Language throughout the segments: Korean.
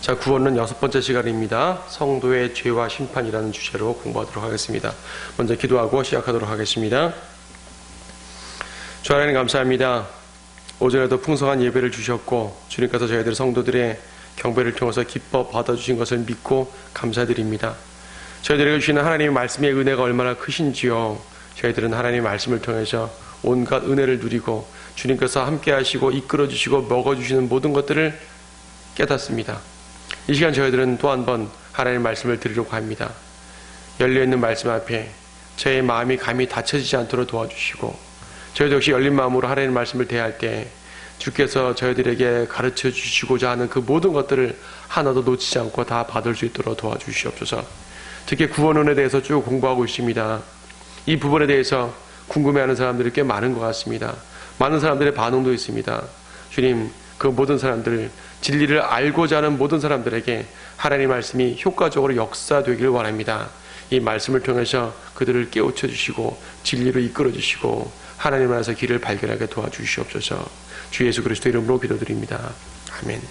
자, 구원론 6번째 시간입니다. 성도의 죄와 심판이라는 주제로 공부하도록 하겠습니다. 먼저 기도하고 시작하도록 하겠습니다. 주 하나님 감사합니다. 오전에도 풍성한 예배를 주셨고 주님께서 저희들 성도들의 경배를 통해서 기뻐 받아주신 것을 믿고 감사드립니다. 저희들에게 주시는 하나님의 말씀의 은혜가 얼마나 크신지요. 저희들은 하나님의 말씀을 통해서 온갖 은혜를 누리고 주님께서 함께 하시고 이끌어 주시고 먹어주시는 모든 것들을 깨닫습니다. 이 시간 저희들은 또 한 번 하나님의 말씀을 드리려고 합니다. 열려있는 말씀 앞에 저의 마음이 감히 닫혀지지 않도록 도와주시고 저희도 역시 열린 마음으로 하나님의 말씀을 대할 때 주께서 저희들에게 가르쳐 주시고자 하는 그 모든 것들을 하나도 놓치지 않고 다 받을 수 있도록 도와주시옵소서. 특히 구원론에 대해서 쭉 공부하고 있습니다. 이 부분에 대해서 궁금해하는 사람들이 꽤 많은 것 같습니다. 많은 사람들의 반응도 있습니다. 주님, 그 모든 사람들, 진리를 알고자 하는 모든 사람들에게 하나님의 말씀이 효과적으로 역사되기를 원합니다. 이 말씀을 통해서 그들을 깨우쳐 주시고 진리로 이끌어 주시고 하나님 안에서 길을 발견하게 도와주시옵소서. 주 예수 그리스도 이름으로 기도드립니다. 아멘.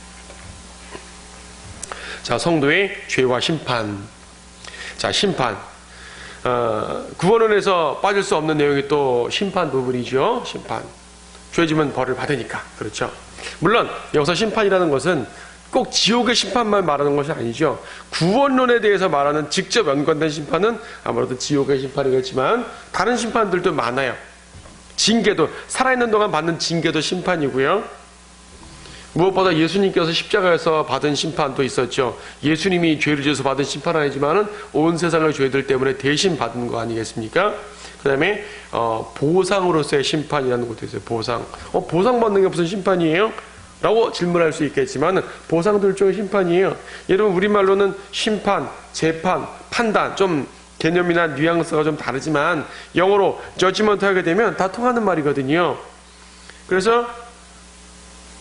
자, 성도의 죄와 심판. 자, 심판. 구원론에서 빠질 수 없는 내용이 또 심판 부분이죠. 심판. 죄 지면 벌을 받으니까. 그렇죠. 물론 여기서 심판이라는 것은 꼭 지옥의 심판만 말하는 것이 아니죠. 구원론에 대해서 말하는 직접 연관된 심판은 아무래도 지옥의 심판이겠지만 다른 심판들도 많아요. 징계도, 살아있는 동안 받는 징계도 심판이고요. 무엇보다 예수님께서 십자가에서 받은 심판도 있었죠. 예수님이 죄를 지어서 받은 심판은 아니지만 온 세상의 죄들 때문에 대신 받은 거 아니겠습니까? 그 다음에 보상으로서의 심판이라는 것도 있어요. 보상. 보상받는 게 무슨 심판이에요? 라고 질문할 수 있겠지만 보상도 일종의 심판이에요. 여러분 우리말로는 심판, 재판, 판단 좀 개념이나 뉘앙스가 좀 다르지만 영어로 저지먼트 하게 되면 다 통하는 말이거든요. 그래서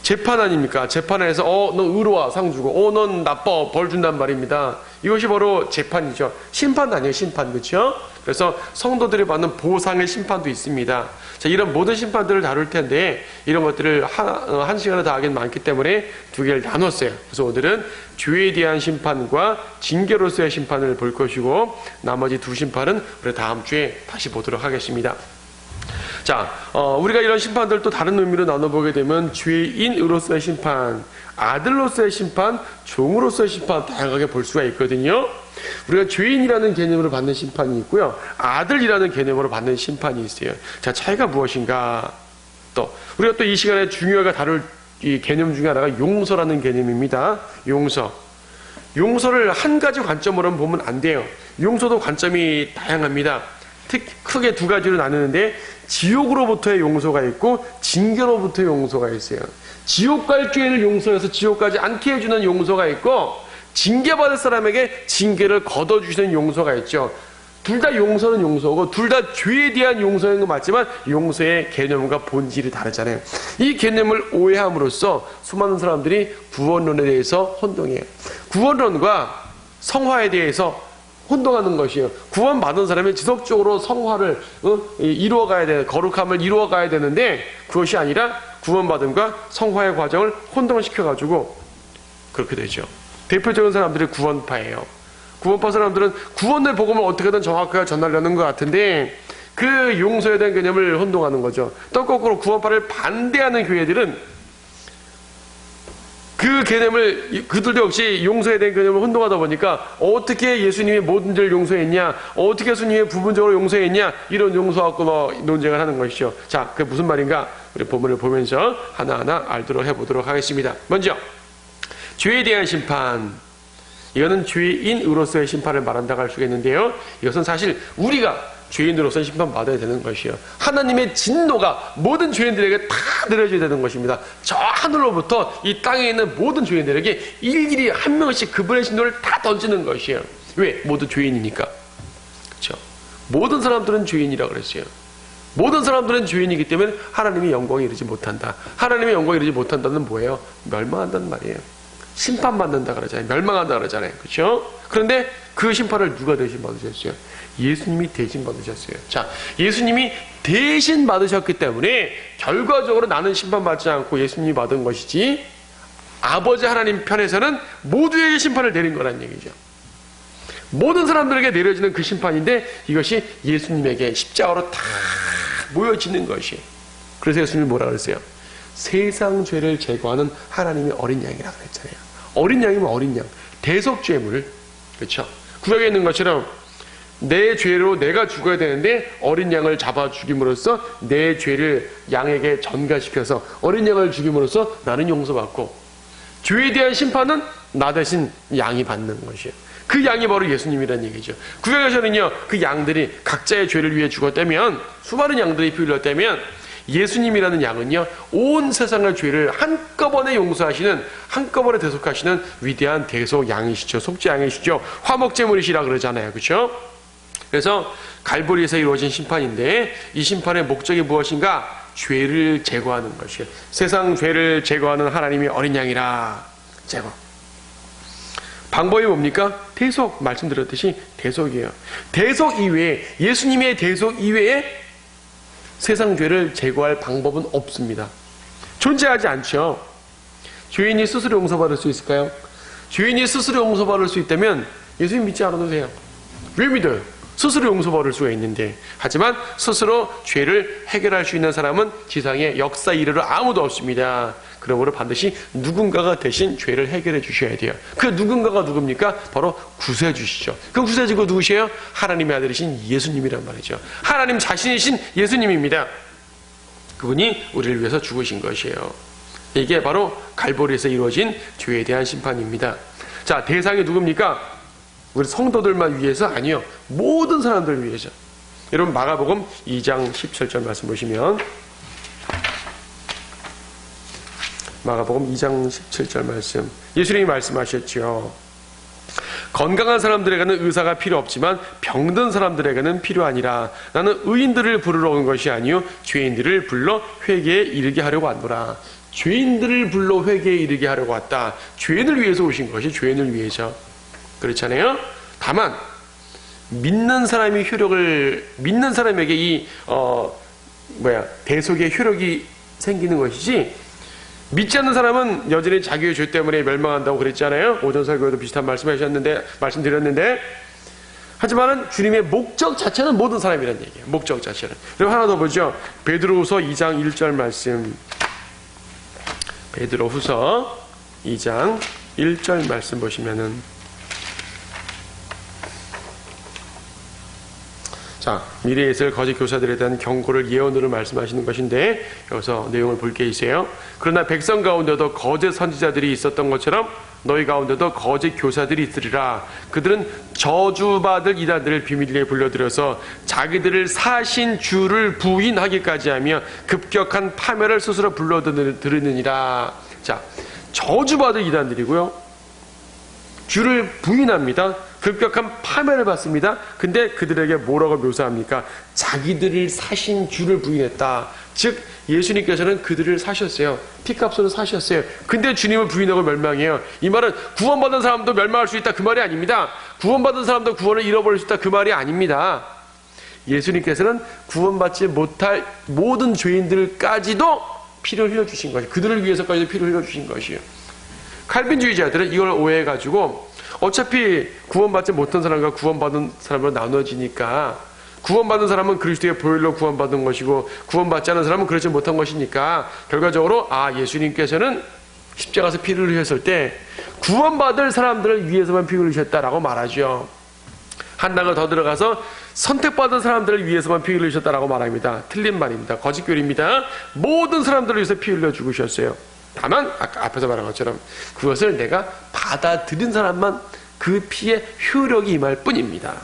재판 아닙니까? 재판에서 너 의로와 상 주고 넌 나빠 벌 준단 말입니다. 이것이 바로 재판이죠. 심판 아니에요. 심판. 그렇죠? 그래서 성도들이 받는 보상의 심판도 있습니다. 자, 이런 모든 심판들을 다룰 텐데 이런 것들을 한 시간에 다 하긴 많기 때문에 두 개를 나눴어요. 그래서 오늘은 죄에 대한 심판과 징계로서의 심판을 볼 것이고 나머지 두 심판은 우리 다음 주에 다시 보도록 하겠습니다. 자, 우리가 이런 심판들 또 다른 의미로 나눠보게 되면 죄인으로서의 심판, 아들로서의 심판, 종으로서의 심판 다양하게 볼 수가 있거든요. 우리가 죄인이라는 개념으로 받는 심판이 있고요. 아들이라는 개념으로 받는 심판이 있어요. 자, 차이가 무엇인가? 또 우리가 또 이 시간에 중요하게 다룰 이 개념 중에 하나가 용서라는 개념입니다. 용서. 용서를 한 가지 관점으로는 보면 안 돼요. 용서도 관점이 다양합니다. 크게 두 가지로 나누는데 지옥으로부터의 용서가 있고 징계로부터의 용서가 있어요. 지옥 갈 죄인을 용서해서 지옥 가지 않게 해주는 용서가 있고 징계받을 사람에게 징계를 걷어주시는 용서가 있죠. 둘 다 용서는 용서고 둘 다 죄에 대한 용서인 건 맞지만 용서의 개념과 본질이 다르잖아요. 이 개념을 오해함으로써 수많은 사람들이 구원론에 대해서 혼동해요. 구원론과 성화에 대해서 혼동하는 것이에요. 구원받은 사람이 지속적으로 성화를 이루어가야 돼, 거룩함을 이루어가야 되는데 그것이 아니라 구원받음과 성화의 과정을 혼동시켜가지고 그렇게 되죠. 대표적인 사람들이 구원파예요. 구원파 사람들은 구원의 복음을 어떻게든 정확하게 전하려는 것 같은데 그 용서에 대한 개념을 혼동하는 거죠. 또 거꾸로 구원파를 반대하는 교회들은 그 개념을 그들도 역시 용서에 대한 개념을 혼동하다 보니까 어떻게 예수님이 모든 죄를 용서했냐, 어떻게 예수님이 부분적으로 용서했냐 이런 용서하고 논쟁을 하는 것이죠. 자, 그게 무슨 말인가 우리 본문을 보면서 하나하나 알도록 해보도록 하겠습니다. 먼저 죄에 대한 심판. 이거는 죄인으로서의 심판을 말한다고 할 수가 있는데요. 이것은 사실 우리가 죄인으로서 심판받아야 되는 것이요. 하나님의 진노가 모든 죄인들에게 다 내려져야 되는 것입니다. 저 하늘로부터 이 땅에 있는 모든 죄인들에게 일일이 한 명씩 그분의 진노를 다 던지는 것이에요. 왜? 모두 죄인이니까. 그렇죠? 모든 사람들은 죄인이라고 그랬어요. 모든 사람들은 죄인이기 때문에 하나님의 영광에 이르지 못한다. 하나님의 영광에 이르지 못한다는 뭐예요? 멸망한다는 말이에요. 심판받는다 그러잖아요. 멸망한다 그러잖아요. 그렇죠? 그런데 그 심판을 누가 대신 받으셨어요? 예수님이 대신 받으셨어요. 자, 예수님이 대신 받으셨기 때문에 결과적으로 나는 심판받지 않고 예수님이 받은 것이지 아버지 하나님 편에서는 모두에게 심판을 내린 거란 얘기죠. 모든 사람들에게 내려지는 그 심판인데 이것이 예수님에게 십자가로 다 모여지는 것이. 그래서 예수님이 뭐라 그랬어요? 세상 죄를 제거하는 하나님의 어린 양이라고 그랬잖아요. 어린 양이면 어린 양. 대속죄물. 그렇죠? 구약에 있는 것처럼 내 죄로 내가 죽어야 되는데 어린 양을 잡아 죽임으로써 내 죄를 양에게 전가시켜서 어린 양을 죽임으로써 나는 용서받고 죄에 대한 심판은 나 대신 양이 받는 것이에요. 그 양이 바로 예수님이라는 얘기죠. 구약에서는요, 그 양들이 각자의 죄를 위해 죽었다면, 수많은 양들이 피 흘렸다면, 예수님이라는 양은요, 온 세상의 죄를 한꺼번에 용서하시는, 한꺼번에 대속하시는 위대한 대속 양이시죠. 속죄 양이시죠. 화목제물이시라 그러잖아요. 그렇죠? 그래서 갈보리에서 이루어진 심판인데, 이 심판의 목적이 무엇인가? 죄를 제거하는 것이에요. 세상 죄를 제거하는 하나님의 어린 양이라. 제거. 방법이 뭡니까? 대속, 말씀드렸듯이 대속이에요. 대속 이외에, 예수님의 대속 이외에 세상 죄를 제거할 방법은 없습니다. 존재하지 않죠. 죄인이 스스로 용서받을 수 있을까요? 죄인이 스스로 용서받을 수 있다면 예수님 믿지 않아도 돼요. 왜 믿어요? 스스로 용서받을 수가 있는데. 하지만 스스로 죄를 해결할 수 있는 사람은 지상에 역사 이래로 아무도 없습니다. 그러므로 반드시 누군가가 대신 죄를 해결해 주셔야 돼요. 그 누군가가 누굽니까? 바로 구세주시죠. 그 구세주가 누구시에요? 하나님의 아들이신 예수님이란 말이죠. 하나님 자신이신 예수님입니다. 그분이 우리를 위해서 죽으신 것이에요. 이게 바로 갈보리에서 이루어진 죄에 대한 심판입니다. 자, 대상이 누굽니까? 우리 성도들만 위해서? 아니요. 모든 사람들을 위해서. 여러분 마가복음 2장 17절 말씀 보시면, 마가복음 2장 17절 말씀, 예수님이 말씀하셨죠. 건강한 사람들에게는 의사가 필요 없지만 병든 사람들에게는 필요하니라. 나는 의인들을 부르러 온 것이 아니요 죄인들을 불러 회개에 이르게 하려고 왔노라. 죄인들을 불러 회개에 이르게 하려고 왔다. 죄인을 위해서 오신 것이 죄인을 위해서. 그렇잖아요. 다만 믿는 사람이 믿는 사람에게 이 대속의 효력이 생기는 것이지, 믿지 않는 사람은 여전히 자기의 죄 때문에 멸망한다고 그랬잖아요. 오전 설교에도 비슷한 말씀드렸는데, 하지만은 주님의 목적 자체는 모든 사람이라는 얘기예요. 목적 자체는. 그리고 하나 더 보죠. 베드로후서 2장 1절 말씀. 베드로후서 2장 1절 말씀 보시면은, 자, 미래에 있을 거짓 교사들에 대한 경고를 예언으로 말씀하시는 것인데, 여기서 내용을 볼 게 있어요. 그러나 백성 가운데도 거짓 선지자들이 있었던 것처럼 너희 가운데도 거짓 교사들이 있으리라. 그들은 저주받을 이단들을 비밀리에 불러들여서 자기들을 사신 주를 부인하기까지 하며 급격한 파멸을 스스로 불러들으느니라. 자, 저주받을 이단들이고요, 주를 부인합니다. 급격한 파멸을 받습니다. 근데 그들에게 뭐라고 묘사합니까? 자기들을 사신 주를 부인했다. 즉 예수님께서는 그들을 사셨어요. 피값으로 사셨어요. 근데 주님을 부인하고 멸망해요. 이 말은 구원받은 사람도 멸망할 수 있다, 그 말이 아닙니다. 구원받은 사람도 구원을 잃어버릴 수 있다, 그 말이 아닙니다. 예수님께서는 구원받지 못할 모든 죄인들까지도 피를 흘려주신 것이에요. 그들을 위해서까지도 피를 흘려주신 것이에요. 칼빈주의자들은 이걸 오해해가지고 어차피 구원받지 못한 사람과 구원받은 사람으로 나눠지니까, 구원받은 사람은 그리스도의 보혈로 구원받은 것이고 구원받지 않은 사람은 그렇지 못한 것이니까, 결과적으로 예수님께서는 십자가에서 피를 흘렸을 때 구원받을 사람들을 위해서만 피를 흘리셨다라고 말하죠. 한 단계 더 들어가서 선택받은 사람들을 위해서만 피 흘리셨다라고 말합니다. 틀린 말입니다. 거짓교리입니다. 모든 사람들을 위해서 피 흘려 죽으셨어요. 다만 아까 앞에서 말한 것처럼 그것을 내가 받아들인 사람만 그 피의 효력이 임할 뿐입니다.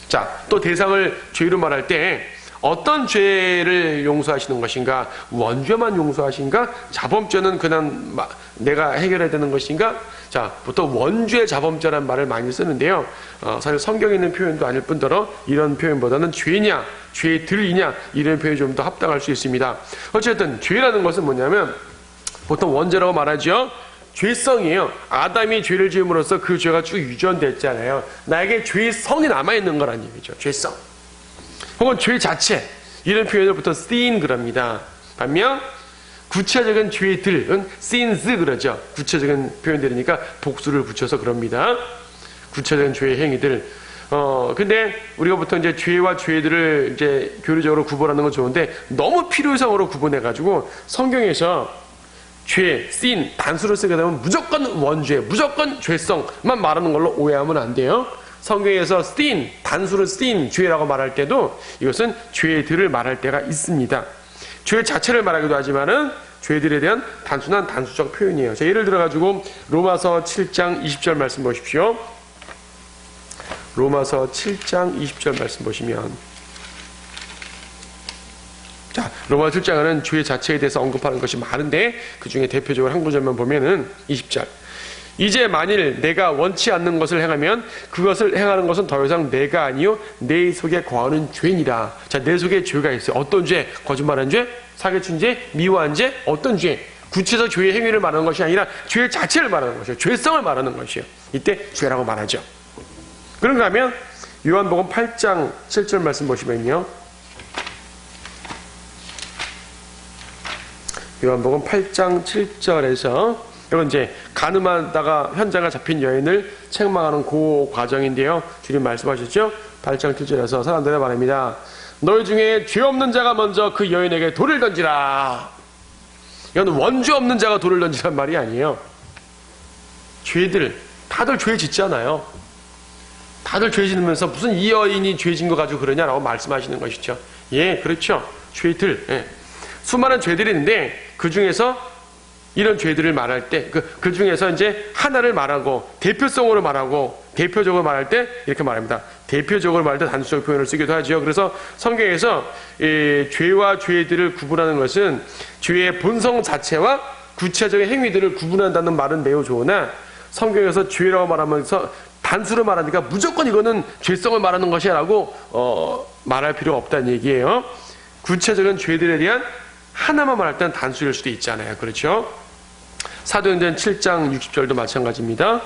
자, 또 대상을 죄로 말할 때 어떤 죄를 용서하시는 것인가? 원죄만 용서하신가? 자범죄는 그냥 내가 해결해야 되는 것인가? 자, 보통 원죄 자범죄라는 말을 많이 쓰는데요. 사실 성경에 있는 표현도 아닐 뿐더러 이런 표현보다는 죄냐, 죄들이냐, 이런 표현이 좀 더 합당할 수 있습니다. 어쨌든 죄라는 것은 뭐냐면 보통 원죄라고 말하죠. 죄성이에요. 아담이 죄를 지음으로써 그 죄가 쭉 유전됐잖아요. 나에게 죄성이 남아있는 거란 얘기죠. 죄성. 혹은 죄 자체. 이런 표현을 보통 sin 그럽니다. 반면 구체적인 죄들은 sins 그러죠. 구체적인 표현들이니까 복수를 붙여서 그럽니다. 구체적인 죄의 행위들. 근데 우리가 보통 이제 죄와 죄들을 이제 교리적으로 구분하는 건 좋은데 너무 필요성으로 구분해가지고 성경에서 죄, sin, 단수를 쓰게 되면 무조건 원죄, 무조건 죄성만 말하는 걸로 오해하면 안 돼요. 성경에서 sin, 단수를 sin, 죄라고 말할 때도 이것은 죄들을 말할 때가 있습니다. 죄 자체를 말하기도 하지만은 죄들에 대한 단순한 단수적 표현이에요. 자, 예를 들어가지고 로마서 7장 20절 말씀 보십시오. 로마서 7장 20절 말씀 보시면, 자, 로마서 7장은 죄 자체에 대해서 언급하는 것이 많은데 그 중에 대표적으로 한 구절만 보면은 20절. 이제 만일 내가 원치 않는 것을 행하면 그것을 행하는 것은 더 이상 내가 아니요 내 속에 거하는 죄니라. 자, 내 속에 죄가 있어요. 어떤 죄? 거짓말한 죄? 사기친 죄? 미워한 죄? 어떤 죄? 구체적 죄의 행위를 말하는 것이 아니라 죄 자체를 말하는 것이에요. 죄성을 말하는 것이에요. 이때 죄라고 말하죠. 그런가 하면 요한복음 8장 7절 말씀 보시면요. 요한복음 8장 7절에서 여러분 이제 가늠하다가 현장에 잡힌 여인을 책망하는 그 과정인데요. 주님 말씀하셨죠? 8장 7절에서 사람들에 말합니다. 너희 중에 죄 없는 자가 먼저 그 여인에게 돌을 던지라. 이건 원죄 없는 자가 돌을 던지란 말이 아니에요. 죄들 다들 죄 짓잖아요. 다들 죄 짓으면서 무슨 이 여인이 죄 짓는 거 가지고 그러냐라고 말씀하시는 것이죠. 예, 그렇죠. 죄들. 예. 수많은 죄들이 있는데 그 중에서 이런 죄들을 말할 때 그 중에서 이제 하나를 말하고 대표성으로 말하고 대표적으로 말할 때 이렇게 말합니다. 대표적으로 말할 때 단수적 표현을 쓰기도 하죠. 그래서 성경에서 죄와 죄들을 구분하는 것은 죄의 본성 자체와 구체적인 행위들을 구분한다는 말은 매우 좋으나 성경에서 죄라고 말하면서 단수로 말하니까 무조건 이거는 죄성을 말하는 것이야 라고 말할 필요가 없다는 얘기예요. 구체적인 죄들에 대한 하나만 말할 때는 단수일 수도 있잖아요. 그렇죠? 사도행전 7장 60절도 마찬가지입니다.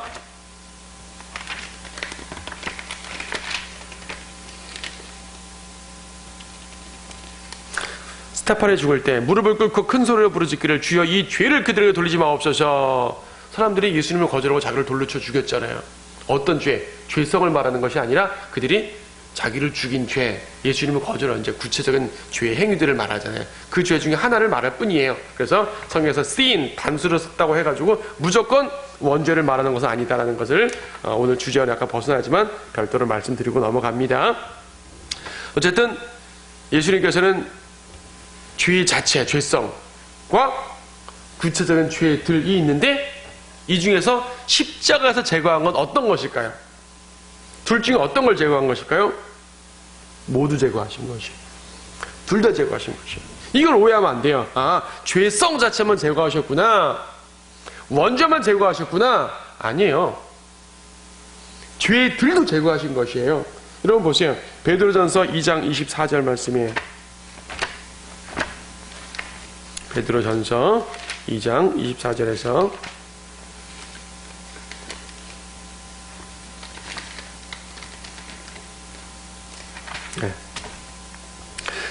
스테판이 죽을 때 무릎을 꿇고 큰 소리로 부르짖기를 주여 이 죄를 그들에게 돌리지 마옵소서. 사람들이 예수님을 거절하고 자기를 돌로 쳐 죽였잖아요. 어떤 죄? 죄성을 말하는 것이 아니라 그들이 자기를 죽인 죄, 예수님을 거절한 이제 구체적인 죄의 행위들을 말하잖아요. 그 죄 중에 하나를 말할 뿐이에요. 그래서 성경에서 sin, 단수를 썼다고 해가지고 무조건 원죄를 말하는 것은 아니다라는 것을 오늘 주제와는 약간 벗어나지만 별도로 말씀드리고 넘어갑니다. 어쨌든 예수님께서는 죄 자체, 죄성과 구체적인 죄들이 있는데 이 중에서 십자가에서 제거한 건 어떤 것일까요? 둘 중에 어떤 걸 제거한 것일까요? 모두 제거하신 것이에요. 둘 다 제거하신 것이에요. 이걸 오해하면 안 돼요. 아, 죄성 자체만 제거하셨구나. 원죄만 제거하셨구나. 아니에요. 죄들도 제거하신 것이에요. 여러분 보세요. 베드로전서 2장 24절 말씀이에요. 베드로전서 2장 24절에서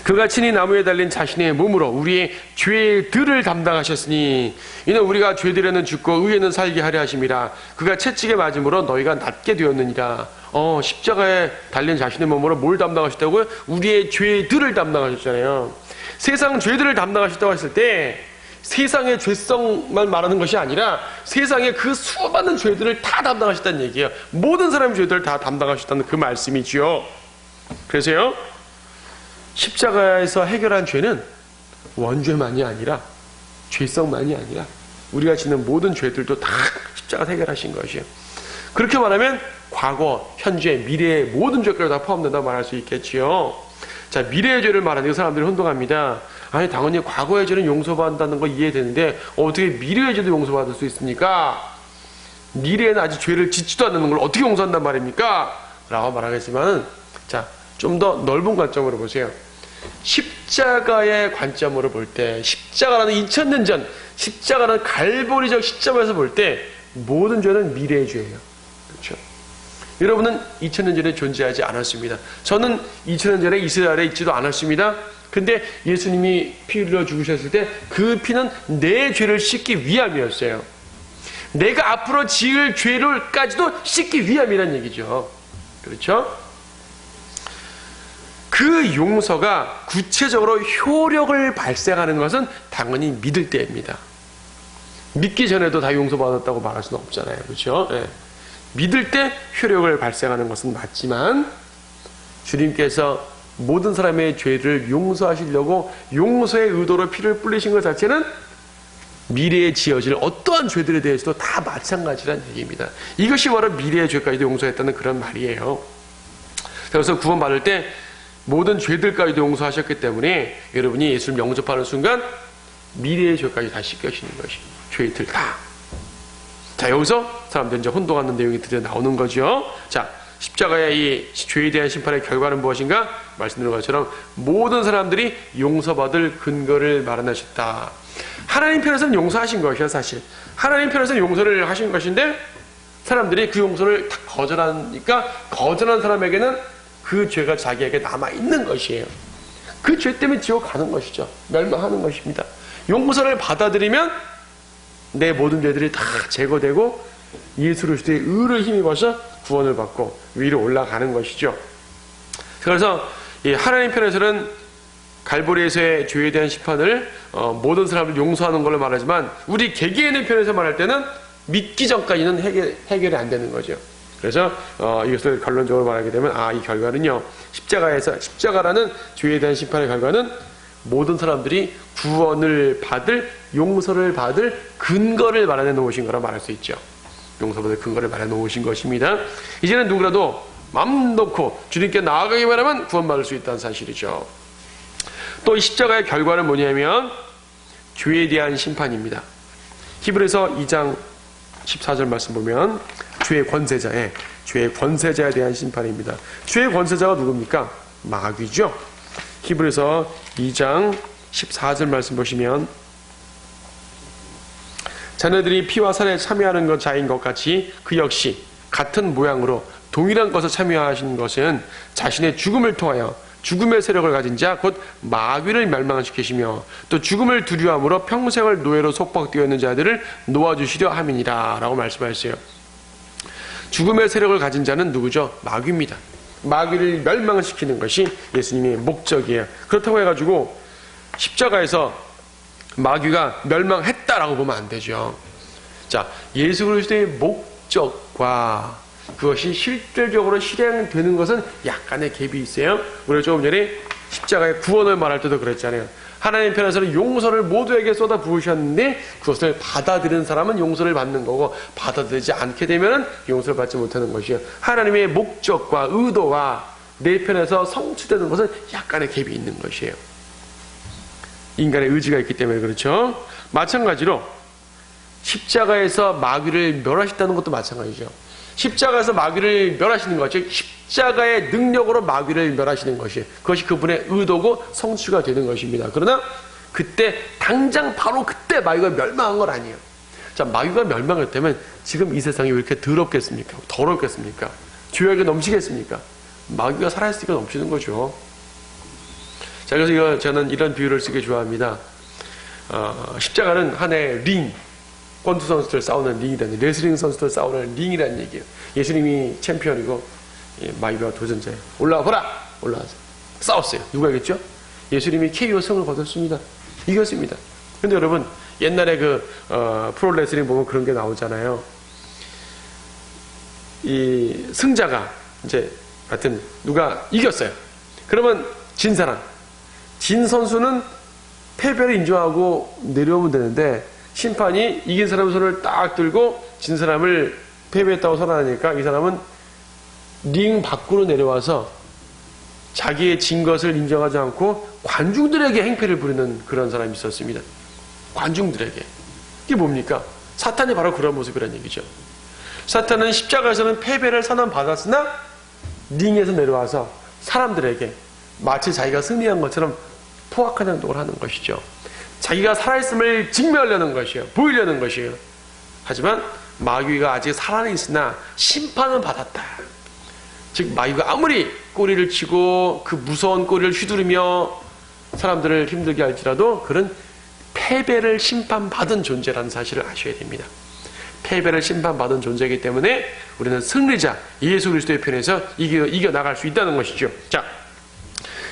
그가 친히 나무에 달린 자신의 몸으로 우리의 죄들을 담당하셨으니 이는 우리가 죄들에는 죽고 의에는 살게 하려 하심이라. 그가 채찍에 맞음으로 너희가 낫게 되었느니라. 십자가에 달린 자신의 몸으로 뭘 담당하셨다고요? 우리의 죄들을 담당하셨잖아요. 세상 죄들을 담당하셨다고 했을 때 세상의 죄성만 말하는 것이 아니라 세상의 그 수많은 죄들을 다 담당하셨다는 얘기예요. 모든 사람의 죄들을 다 담당하셨다는 그 말씀이지요. 그래서요, 십자가에서 해결한 죄는 원죄만이 아니라 죄성만이 아니라 우리가 짓는 모든 죄들도 다 십자가에서 해결하신 것이에요. 그렇게 말하면 과거, 현재, 미래의 모든 죄까지 다 포함된다고 말할 수 있겠지요. 자, 미래의 죄를 말하는 사람들이 혼동합니다. 아니, 당연히 과거의 죄는 용서받는다는 거 이해되는데 어떻게 미래의 죄도 용서받을 수 있습니까? 미래에는 아직 죄를 짓지도 않는 걸 어떻게 용서한단 말입니까? 라고 말하겠지만, 자, 좀 더 넓은 관점으로 보세요. 십자가의 관점으로 볼 때, 십자가라는 2000년 전, 십자가라는 갈보리적 시점에서 볼 때 모든 죄는 미래의 죄예요. 그렇죠? 여러분은 2000년 전에 존재하지 않았습니다. 저는 2000년 전에 이스라엘에 있지도 않았습니다. 근데 예수님이 피 흘려 죽으셨을 때 그 피는 내 죄를 씻기 위함이었어요. 내가 앞으로 지을 죄를까지도 씻기 위함이란 얘기죠. 그렇죠? 그 용서가 구체적으로 효력을 발생하는 것은 당연히 믿을 때입니다. 믿기 전에도 다 용서받았다고 말할 수는 없잖아요. 그렇죠? 예. 믿을 때 효력을 발생하는 것은 맞지만 주님께서 모든 사람의 죄를 용서하시려고 용서의 의도로 피를 뿌리신 것 자체는 미래에 지어질 어떠한 죄들에 대해서도 다 마찬가지란 얘기입니다. 이것이 바로 미래의 죄까지도 용서했다는 그런 말이에요. 그래서 구원받을 때 모든 죄들까지도 용서하셨기 때문에 여러분이 예수를 영접하는 순간 미래의 죄까지 다 씻겨지는 것입니다. 죄들 다. 자, 여기서 사람들이 이제 혼동하는 내용이 드디어 나오는 거죠. 자, 십자가의 이 죄에 대한 심판의 결과는 무엇인가? 말씀드린 것처럼 모든 사람들이 용서받을 근거를 마련하셨다. 하나님 편에서는 용서하신 것이야, 사실. 하나님 편에서는 용서를 하신 것인데 사람들이 그 용서를 다 거절하니까 거절한 사람에게는 그 죄가 자기에게 남아있는 것이에요. 그 죄 때문에 지옥 가는 것이죠. 멸망하는 것입니다. 용서를 받아들이면 내 모든 죄들이 다 제거되고 예수 그리스도의 의를 힘입어서 구원을 받고 위로 올라가는 것이죠. 그래서 이 하나님 편에서는 갈보리에서의 죄에 대한 심판을 모든 사람을 용서하는 걸로 말하지만 우리 개개인의 편에서 말할 때는 믿기 전까지는 해결이 안 되는 거죠. 그래서 이것을 결론적으로 말하게 되면 이 결과는요, 십자가라는 죄에 대한 심판의 결과는 모든 사람들이 구원을 받을, 용서를 받을 근거를 마련해 놓으신 거라 말할 수 있죠. 용서받을 근거를 마련해 놓으신 것입니다. 이제는 누구라도 마음 놓고 주님께 나아가기만 하면 구원받을 수 있다는 사실이죠. 또 이 십자가의 결과는 뭐냐면 죄에 대한 심판입니다. 히브리서 2장 14절 말씀 보면 죄의 권세자에 대한 심판입니다. 죄의 권세자가 누굽니까? 마귀죠. 히브리서 2장 14절 말씀 보시면 자네들이 피와 살에 참여하는 것 자인 것 같이 그 역시 같은 모양으로 동일한 것을 참여하신 것은 자신의 죽음을 통하여 죽음의 세력을 가진 자 곧 마귀를 멸망시키시며 또 죽음을 두려움으로 평생을 노예로 속박되어 있는 자들을 놓아주시려 함이니라 라고 말씀하셨어요. 죽음의 세력을 가진 자는 누구죠? 마귀입니다. 마귀를 멸망시키는 것이 예수님의 목적이에요. 그렇다고 해가지고 십자가에서 마귀가 멸망했다라고 보면 안 되죠. 자, 예수 그리스도의 목적과 그것이 실질적으로 실행되는 것은 약간의 갭이 있어요. 우리가 조금 전에 십자가의 구원을 말할 때도 그랬잖아요. 하나님 편에서는 용서를 모두에게 쏟아 부으셨는데 그것을 받아들이는 사람은 용서를 받는 거고 받아들이지 않게 되면 용서를 받지 못하는 것이에요. 하나님의 목적과 의도와 내 편에서 성취되는 것은 약간의 갭이 있는 것이에요. 인간의 의지가 있기 때문에 그렇죠. 마찬가지로 십자가에서 마귀를 멸하셨다는 것도 마찬가지죠. 십자가에서 마귀를 멸하시는 것, 즉 십자가의 능력으로 마귀를 멸하시는 것이 그것이 그분의 의도고 성취가 되는 것입니다. 그러나 그때 당장 바로 그때 마귀가 멸망한 건 아니에요. 자, 마귀가 멸망했다면 지금 이 세상이 왜 이렇게 더럽겠습니까? 더럽겠습니까? 죄악이 넘치겠습니까? 마귀가 살아있으니까 넘치는 거죠. 자, 그래서 저는 이런 비유를 쓰기 좋아합니다. 십자가는 하나의 링, 권투 선수들 싸우는 링이라는, 레슬링 선수들 싸우는 링이라는 얘기예요. 예수님이 챔피언이고 마귀가 도전자예요. 올라와보라! 올라와서 싸웠어요. 누가 이겼죠? 예수님이 KO 승을 거뒀습니다. 이겼습니다. 근데 여러분, 옛날에 프로레슬링 보면 그런 게 나오잖아요. 이 승자가 이제 하여튼 누가 이겼어요. 그러면 진 선수는 패배를 인정하고 내려오면 되는데 심판이 이긴 사람 손을 딱 들고 진 사람을 패배했다고 선언하니까 이 사람은 링 밖으로 내려와서 자기의 진 것을 인정하지 않고 관중들에게 행패를 부리는 그런 사람이 있었습니다. 관중들에게. 이게 뭡니까? 사탄이 바로 그런 모습이라는 얘기죠. 사탄은 십자가에서는 패배를 선언받았으나 링에서 내려와서 사람들에게 마치 자기가 승리한 것처럼 포악한 행동을 하는 것이죠. 자기가 살아있음을 증명하려는 것이에요. 보이려는 것이에요. 하지만 마귀가 아직 살아있으나 심판은 받았다. 즉 마귀가 아무리 꼬리를 치고 그 무서운 꼬리를 휘두르며 사람들을 힘들게 할지라도 그런 패배를 심판받은 존재라는 사실을 아셔야 됩니다. 패배를 심판받은 존재이기 때문에 우리는 승리자 예수 그리스도의 편에서 이겨나갈 수 있다는 것이죠. 자,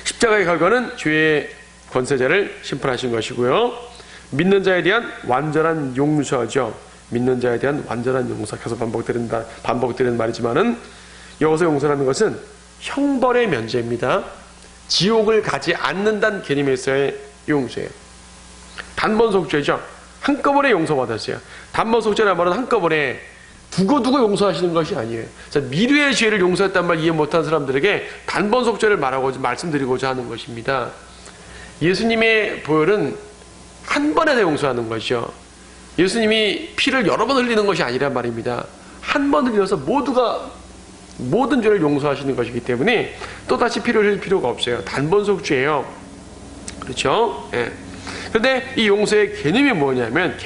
십자가의 결과는 죄의 권세자를 심판하신 것이고요. 믿는 자에 대한 완전한 용서죠. 믿는 자에 대한 완전한 용서. 계속 반복되는 말이지만은 여기서 용서라는 것은 형벌의 면제입니다. 지옥을 가지 않는다는 개념에서의 용서예요. 단번 속죄죠. 한꺼번에 용서받았어요. 단번 속죄란 말은 한꺼번에 두고두고 용서하시는 것이 아니에요. 자, 미래의 죄를 용서했단 말 이해 못한 사람들에게 단번 속죄를 말씀드리고자 하는 것입니다. 예수님의 보혈은 한 번에 다 용서하는 것이죠. 예수님이 피를 여러 번 흘리는 것이 아니란 말입니다. 한 번 흘려서 모든 죄를 용서하시는 것이기 때문에 또다시 피를 흘릴 필요가 없어요. 단번 속죄예요. 그렇죠? 예. 그런데 이 용서의 개념이 뭐냐면,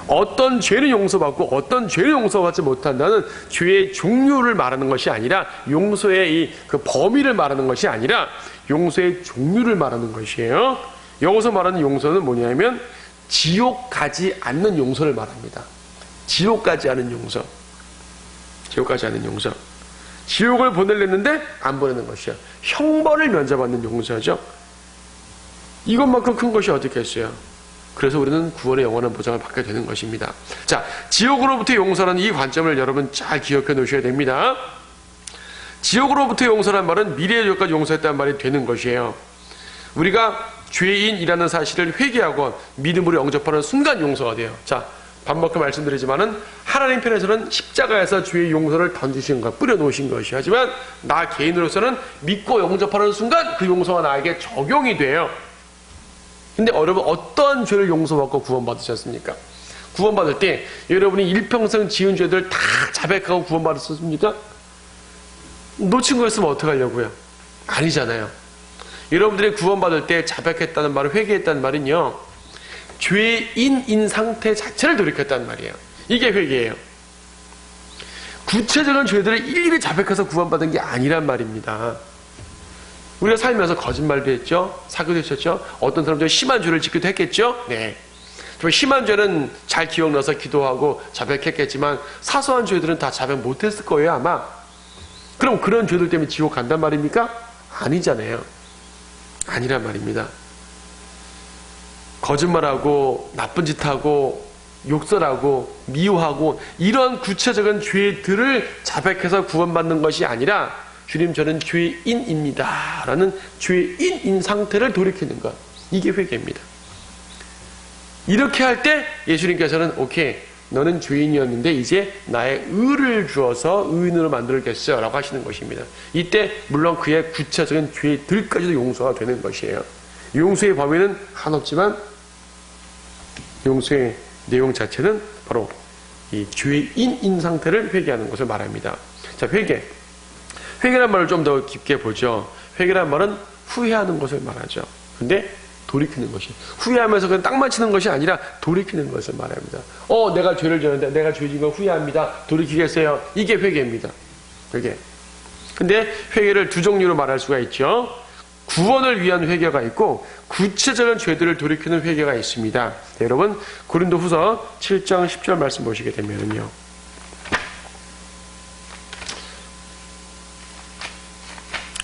어떤 죄는 용서받고 어떤 죄는 용서받지 못한다는 죄의 종류를 말하는 것이 아니라, 용서의 그 범위를 말하는 것이 아니라 용서의 종류를 말하는 것이에요. 여기서 말하는 용서는 뭐냐면 지옥 가지 않는 용서를 말합니다. 지옥 가지 않은 용서. 지옥을 보내려는데 안 보내는 것이요. 형벌을 면제받는 용서죠. 이것만큼 큰 것이 어디 있겠어요. 그래서 우리는 구원의 영원한 보장을 받게 되는 것입니다. 자, 지옥으로부터 용서라는 이 관점을 여러분 잘 기억해 놓으셔야 됩니다. 지옥으로부터 용서란 말은 미래의 죄까지 용서했다는 말이 되는 것이에요. 우리가 죄인이라는 사실을 회개하고 믿음으로 영접하는 순간 용서가 돼요. 자, 반복해 말씀드리지만은 하나님 편에서는 십자가에서 죄의 용서를 던지신 것, 뿌려놓으신 것이, 하지만 나 개인으로서는 믿고 영접하는 순간 그 용서가 나에게 적용이 돼요. 근데 여러분, 어떠한 죄를 용서받고 구원받으셨습니까? 구원받을 때 여러분이 일평생 지은 죄들 다 자백하고 구원받았습니까? 놓친 거였으면 어떡하려고요? 아니잖아요. 여러분들이 구원받을 때 자백했다는 말을, 회개했다는 말은요, 죄인인 상태 자체를 돌이켰다는 말이에요. 이게 회개예요. 구체적인 죄들을 일일이 자백해서 구원받은 게 아니란 말입니다. 우리가 살면서 거짓말도 했죠. 사기도 했었죠. 어떤 사람들은 심한 죄를 짓기도 했겠죠. 네. 심한 죄는 잘 기억나서 기도하고 자백했겠지만 사소한 죄들은 다 자백 못했을 거예요, 아마. 그럼 그런 죄들 때문에 지옥 간단 말입니까? 아니잖아요. 아니란 말입니다. 거짓말하고 나쁜 짓하고 욕설하고 미워하고 이런 구체적인 죄들을 자백해서 구원받는 것이 아니라, 주님 저는 죄인입니다 라는 죄인인 상태를 돌이키는 것, 이게 회개입니다. 이렇게 할 때 예수님께서는 오케이, 너는 죄인이었는데 이제 나의 의를 주어서 의인으로 만들겠어 라고 하시는 것입니다. 이때 물론 그의 구체적인 죄들까지도 용서가 되는 것이에요. 용서의 범위는 한없지만 용서의 내용 자체는 바로 이 죄인인 상태를 회개하는 것을 말합니다. 자, 회개란 말을 좀 더 깊게 보죠. 회개란 말은 후회하는 것을 말하죠. 근데 돌이키는 것이, 후회하면서 그냥 땅만 치는 것이 아니라 돌이키는 것을 말합니다. 내가 죄를 지었는데 내가 죄 지은 걸 후회합니다. 돌이키겠어요. 이게 회개입니다. 회개. 근데 회개를 두 종류로 말할 수가 있죠. 구원을 위한 회개가 있고 구체적인 죄들을 돌이키는 회개가 있습니다. 네, 여러분 고린도후서 7장 10절 말씀 보시게 되면요,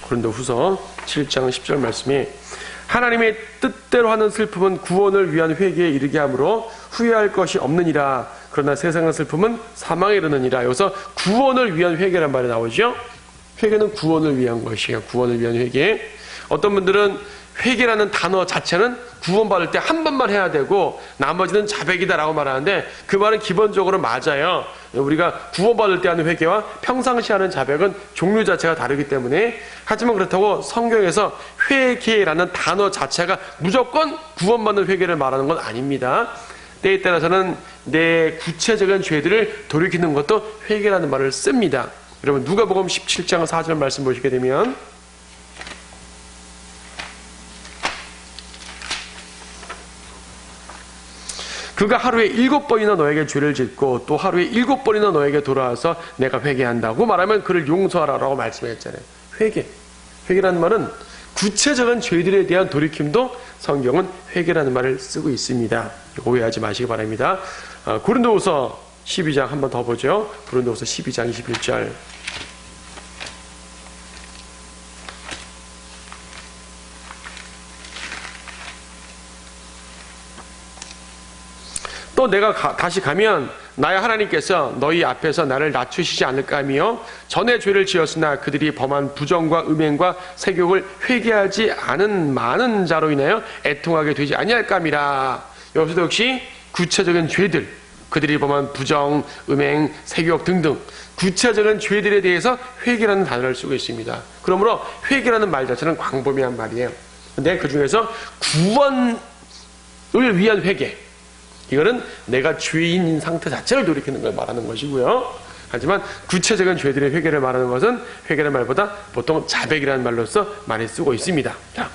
고린도후서 7장 10절 말씀에 하나님의 뜻대로 하는 슬픔은 구원을 위한 회개에 이르게 하므로 후회할 것이 없느니라. 그러나 세상의 슬픔은 사망에 이르느니라. 여기서 구원을 위한 회개란 말이 나오죠. 회개는 구원을 위한 것이에요. 구원을 위한 회개. 어떤 분들은 회개라는 단어 자체는 구원받을 때 한 번만 해야 되고 나머지는 자백이다라고 말하는데, 그 말은 기본적으로 맞아요. 우리가 구원받을 때 하는 회개와 평상시 하는 자백은 종류 자체가 다르기 때문에. 하지만 그렇다고 성경에서 회개라는 단어 자체가 무조건 구원받는 회개를 말하는 건 아닙니다. 때에 따라서는 내 구체적인 죄들을 돌이키는 것도 회개라는 말을 씁니다. 여러분 누가복음 17장 4절 말씀 보시게 되면, 그가 하루에 7번이나 너에게 죄를 짓고 또 하루에 7번이나 너에게 돌아와서 내가 회개한다고 말하면 그를 용서하라고 말씀했잖아요. 회개라는 말은 구체적인 죄들에 대한 돌이킴도 성경은 회개라는 말을 쓰고 있습니다. 오해하지 마시기 바랍니다. 고린도후서 12장 한 번 더 보죠. 고린도후서 12장 21절. 또 내가 다시 가면 나의 하나님께서 너희 앞에서 나를 낮추시지 않을까 하며 전에 죄를 지었으나 그들이 범한 부정과 음행과 세욕을 회개하지 않은 많은 자로 인하여 애통하게 되지 아니할까 함이라. 여기서도 역시 구체적인 죄들, 그들이 범한 부정, 음행, 세욕 등등 구체적인 죄들에 대해서 회개라는 단어를 쓰고 있습니다. 그러므로 회개라는 말 자체는 광범위한 말이에요. 근데 그 중에서 구원을 위한 회개, 이거는 내가 죄인인 상태 자체를 돌이키는 걸 말하는 것이고요. 하지만 구체적인 죄들의 회개를 말하는 것은 회개라는 말보다 보통 자백이라는 말로서 많이 쓰고 있습니다. 자,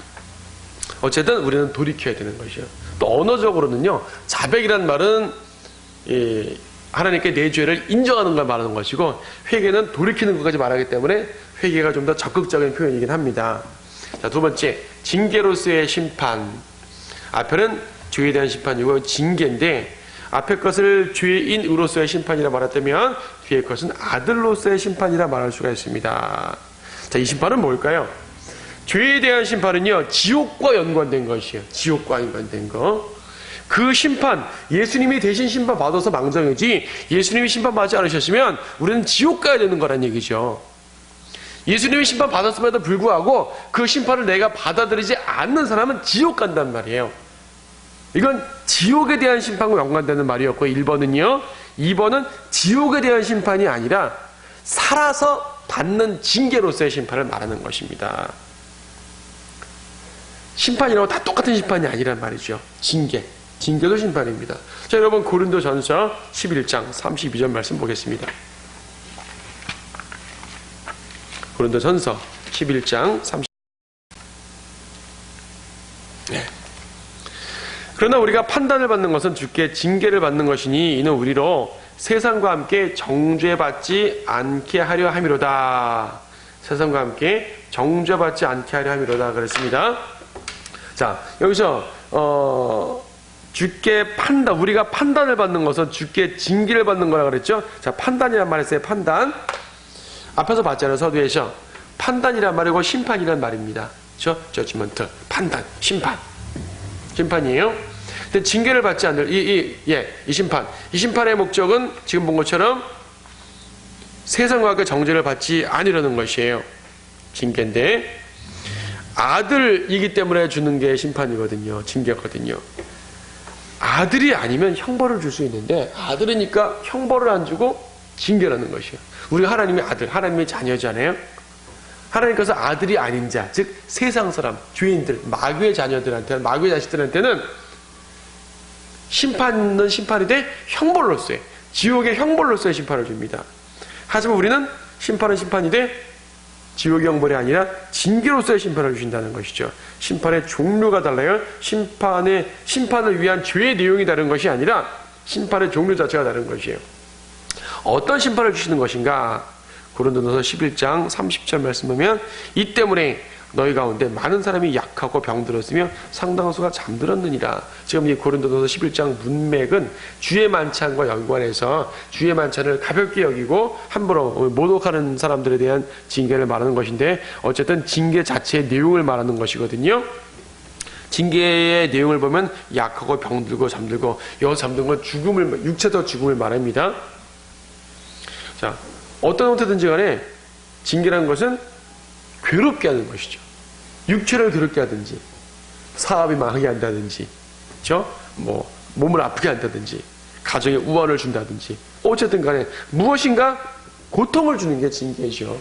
어쨌든 우리는 돌이켜야 되는 것이요. 또 언어적으로는요, 자백이라는 말은 하나님께 내 죄를 인정하는 걸 말하는 것이고, 회개는 돌이키는 것까지 말하기 때문에 회개가 좀 더 적극적인 표현이긴 합니다. 자, 두 번째, 징계로서의 심판. 앞에는 죄에 대한 심판이고 징계인데, 앞의 것을 죄인으로서의 심판이라 말했다면 뒤의 것은 아들로서의 심판이라 말할 수가 있습니다. 자, 이 심판은 뭘까요? 죄에 대한 심판은요, 지옥과 연관된 것이에요. 지옥과 연관된 거. 그 심판, 예수님이 대신 심판 받아서 망정이지, 예수님이 심판 받지 않으셨으면 우리는 지옥 가야 되는 거란 얘기죠. 예수님이 심판 받았음에도 불구하고 그 심판을 내가 받아들이지 않는 사람은 지옥 간단 말이에요. 이건 지옥에 대한 심판과 연관되는 말이었고, 1번은요. 2번은 지옥에 대한 심판이 아니라 살아서 받는 징계로서의 심판을 말하는 것입니다. 심판이라고 다 똑같은 심판이 아니란 말이죠. 징계도 심판입니다. 자, 여러분 고린도전서 11장 32절 말씀 보겠습니다. 고린도전서 11장 30절. 네. 그러나 우리가 판단을 받는 것은 주께 징계를 받는 것이니 이는 우리로 세상과 함께 정죄받지 않게 하려 함이로다. 세상과 함께 정죄받지 않게 하려 함이로다 그랬습니다. 자, 여기서 주께 판단, 우리가 판단을 받는 것은 주께 징계를 받는 거라 그랬죠. 자, 판단이란 말 했어요. 판단. 앞에서 봤잖아요. 서두에서 판단이란 말이고 심판이란 말입니다. 그렇죠? 저지먼트, 판단, 심판이에요. 근데 징계를 받지 않을 이 심판. 이 심판의 목적은 지금 본 것처럼 세상과 함께 정죄를 받지 않으려는 것이에요. 징계인데, 아들이기 때문에 주는 게 심판이거든요. 징계거든요. 아들이 아니면 형벌을 줄 수 있는데, 아들이니까 형벌을 안 주고 징계라는 것이에요. 우리가 하나님의 아들, 하나님의 자녀잖아요. 하나님께서 아들이 아닌 자, 즉 세상 사람, 죄인들, 마귀의 자녀들한테는, 마귀의 자식들한테는 심판은 심판이 돼 형벌로서의, 지옥의 형벌로서의 심판을 줍니다. 하지만 우리는 심판은 심판이 돼 지옥의 형벌이 아니라 징계로서의 심판을 주신다는 것이죠. 심판의 종류가 달라요. 심판을 위한 죄의 내용이 다른 것이 아니라 심판의 종류 자체가 다른 것이에요. 어떤 심판을 주시는 것인가? 고린도전서 11장 30절 말씀 보면, 이 때문에 너희 가운데 많은 사람이 약하고 병들었으며 상당한 수가 잠들었느니라. 지금 이 고린도전서 11장 문맥은 주의 만찬과 연관해서 주의 만찬을 가볍게 여기고 함부로 모독하는 사람들에 대한 징계를 말하는 것인데, 어쨌든 징계 자체의 내용을 말하는 것이거든요. 징계의 내용을 보면 약하고 병들고 잠들고, 여기서 잠든 건 죽음을, 육체적 죽음을 말합니다. 자, 어떤 형태든지 간에 징계라는 것은 괴롭게 하는 것이죠. 육체를 괴롭게 하든지, 사업이 망하게 한다든지, 그렇죠? 몸을 아프게 한다든지, 가정에 우환을 준다든지, 어쨌든 간에 무엇인가 고통을 주는 게 징계죠.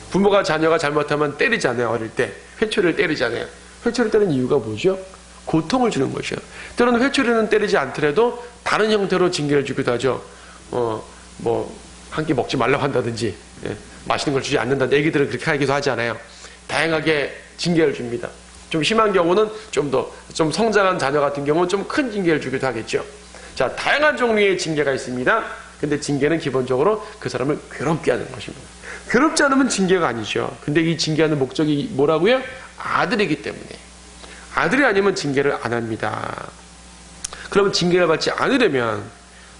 부모가 자녀가 잘못하면 때리잖아요. 어릴 때 회초리를 때리잖아요. 회초리를 때리는 이유가 뭐죠? 고통을 주는 것이요. 때로는 회초리는 때리지 않더라도 다른 형태로 징계를 주기도 하죠. 한 끼 먹지 말라고 한다든지, 맛있는 걸 주지 않는다든지, 애기들은 그렇게 하기도 하잖아요. 다양하게 징계를 줍니다. 좀 심한 경우는 좀 성장한 자녀 같은 경우는 좀 큰 징계를 주기도 하겠죠. 자, 다양한 종류의 징계가 있습니다. 근데 징계는 기본적으로 그 사람을 괴롭게 하는 것입니다. 괴롭지 않으면 징계가 아니죠. 근데 이 징계하는 목적이 뭐라고요? 아들이기 때문에. 아들이 아니면 징계를 안 합니다. 그러면 징계를 받지 않으려면